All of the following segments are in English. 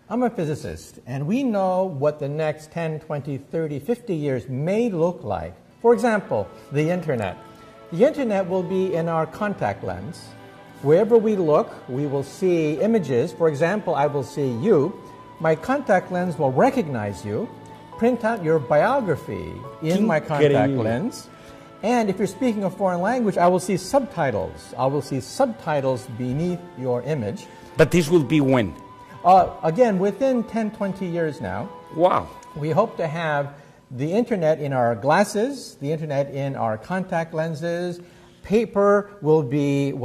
I'm a physicist, and we know what the next 10, 20, 30, 50 years may look like. For example, the internet. The internet will be in our contact lens. Wherever we look, we will see images. For example, I will see you. My contact lens will recognize you, print out your biography in my contact lens. And if you're speaking a foreign language, I will see subtitles. I will see subtitles beneath your image. But this will be when? Again, within 10, 20 years now. Wow. We hope to have the internet in our glasses, the internet in our contact lenses. Paper will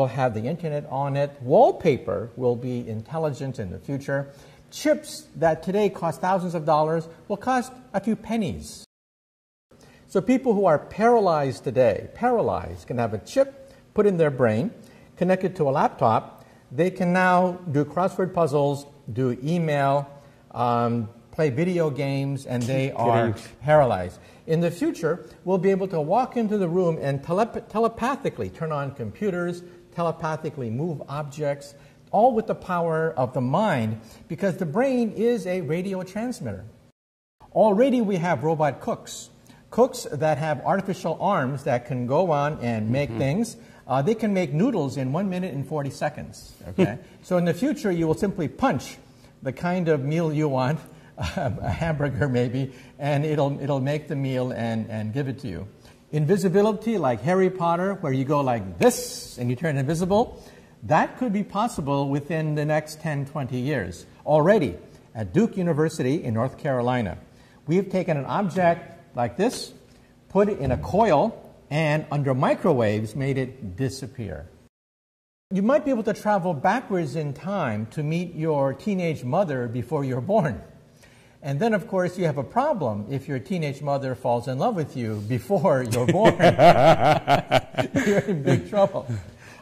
have the internet on it. Wallpaper will be intelligent in the future. Chips that today cost thousands of dollars will cost a few pennies. So people who are paralyzed today, can have a chip put in their brain, connected to a laptop. They can now do crossword puzzles, do email, play video games, and they are paralyzed. In the future, we'll be able to walk into the room and telepathically turn on computers, telepathically move objects, all with the power of the mind, because the brain is a radio transmitter. Already we have robot cooks that have artificial arms that can go on and make things. They can make noodles in 1 minute and 40 seconds. Okay? So in the future, you will simply punch the kind of meal you want, a hamburger maybe, and it'll make the meal and give it to you. Invisibility, like Harry Potter, where you go like this and you turn invisible, that could be possible within the next 10, 20 years. Already, at Duke University in North Carolina, we've taken an object like this, put it in a coil, and under microwaves made it disappear. You might be able to travel backwards in time to meet your teenage mother before you're born. And then, of course, you have a problem if your teenage mother falls in love with you before you're born. You're in big trouble.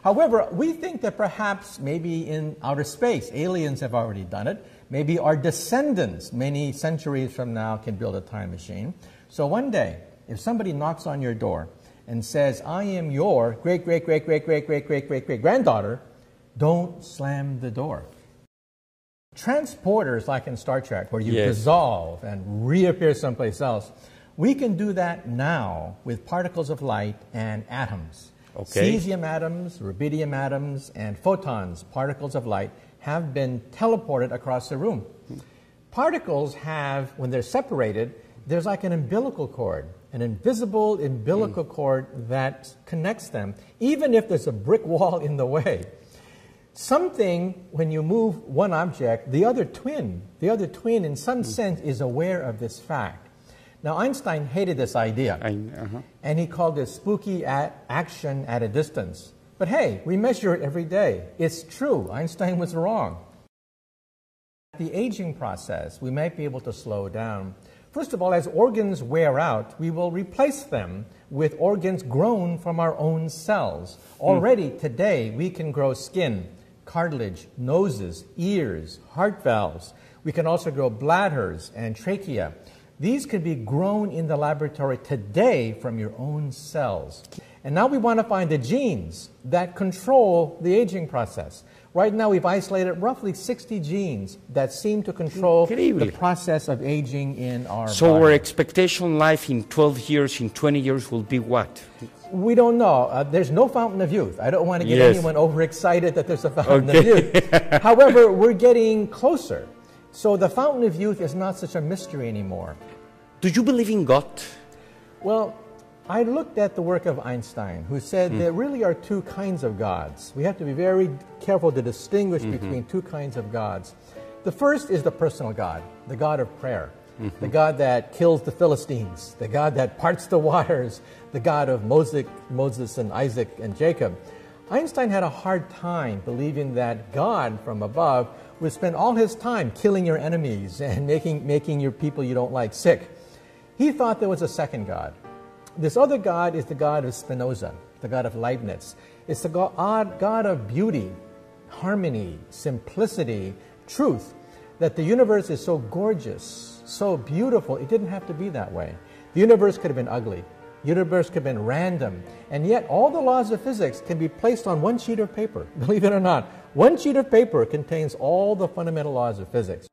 However, we think that perhaps maybe in outer space, aliens have already done it. Maybe our descendants, many centuries from now, can build a time machine. So one day, if somebody knocks on your door and says, I am your great-great-great-great-great-great-great-great-granddaughter, don't slam the door. Transporters, like in Star Trek, where you dissolve and reappear someplace else, we can do that now with particles of light and atoms. Okay. Cesium atoms, rubidium atoms, and photons, particles of light, have been teleported across the room. Particles have, when they're separated, there's like an umbilical cord, an invisible umbilical cord that connects them, even if there's a brick wall in the way. Something, when you move one object, the other twin in some sense is aware of this fact. Now, Einstein hated this idea, and he called it spooky action at a distance. But hey, we measure it every day. It's true. Einstein was wrong. The aging process, we might be able to slow down. First of all, as organs wear out, we will replace them with organs grown from our own cells. Already today, we can grow skin, cartilage, noses, ears, heart valves. We can also grow bladders and trachea. These can be grown in the laboratory today from your own cells. And now we want to find the genes that control the aging process. Right now we've isolated roughly 60 genes that seem to control the process of aging in our body. Our expectation life in 12 years, in 20 years will be what? We don't know. There's no fountain of youth. I don't want to get anyone overexcited that there's a fountain of youth. However, we're getting closer. So the fountain of youth is not such a mystery anymore. Do you believe in God? Well, I looked at the work of Einstein, who said there really are two kinds of gods. We have to be very careful to distinguish between two kinds of gods. The first is the personal God, the God of prayer, the God that kills the Philistines, the God that parts the waters, the God of Moses and Isaac and Jacob. Einstein had a hard time believing that God from above would spend all his time killing your enemies and making your people you don't like sick. He thought there was a second God. This other God is the God of Spinoza, the God of Leibniz. It's the God of beauty, harmony, simplicity, truth, that the universe is so gorgeous, so beautiful, it didn't have to be that way. The universe could have been ugly. Universe could have been random. And yet all the laws of physics can be placed on one sheet of paper. Believe it or not, one sheet of paper contains all the fundamental laws of physics.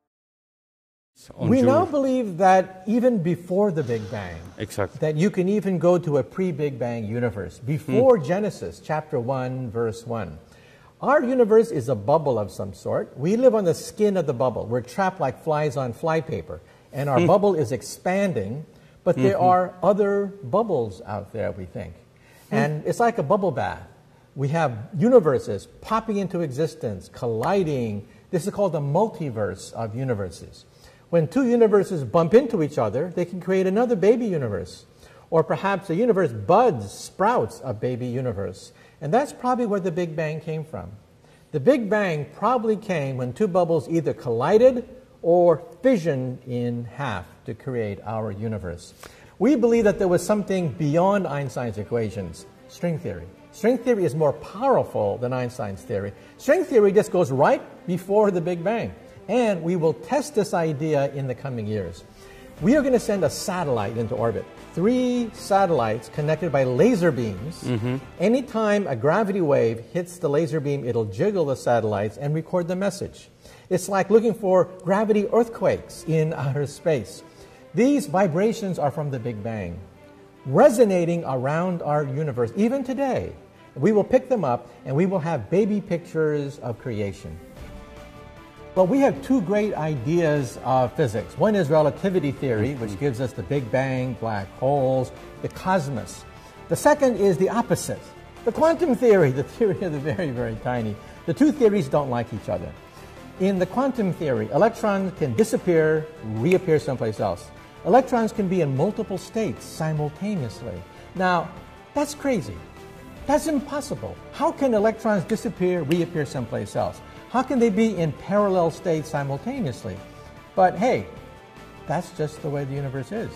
We now believe that even before the Big Bang, that you can even go to a pre-Big Bang universe, before Genesis chapter 1, verse 1. Our universe is a bubble of some sort. We live on the skin of the bubble. We're trapped like flies on flypaper. And our bubble is expanding, but there are other bubbles out there, we think. And it's like a bubble bath. We have universes popping into existence, colliding. This is called the multiverse of universes. When two universes bump into each other, they can create another baby universe. Or perhaps a universe buds, sprouts a baby universe. And that's probably where the Big Bang came from. The Big Bang probably came when two bubbles either collided or fissioned in half to create our universe. We believe that there was something beyond Einstein's equations, string theory. String theory is more powerful than Einstein's theory. String theory just goes right before the Big Bang. And we will test this idea in the coming years. We are going to send a satellite into orbit. 3 satellites connected by laser beams. Anytime a gravity wave hits the laser beam, it'll jiggle the satellites and record the message. It's like looking for gravity earthquakes in outer space. These vibrations are from the Big Bang, resonating around our universe, even today. We will pick them up, and we will have baby pictures of creation. Well, we have 2 great ideas of physics. One is relativity theory, which gives us the Big Bang, black holes, the cosmos. The second is the opposite, the quantum theory, the theory of the very, very tiny. The 2 theories don't like each other. In the quantum theory, electrons can disappear, reappear someplace else. Electrons can be in multiple states simultaneously. Now, that's crazy. That's impossible. How can electrons disappear, reappear someplace else? How can they be in parallel states simultaneously? But hey, that's just the way the universe is.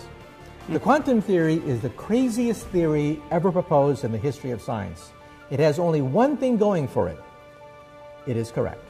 The quantum theory is the craziest theory ever proposed in the history of science. It has only one thing going for it. It is correct.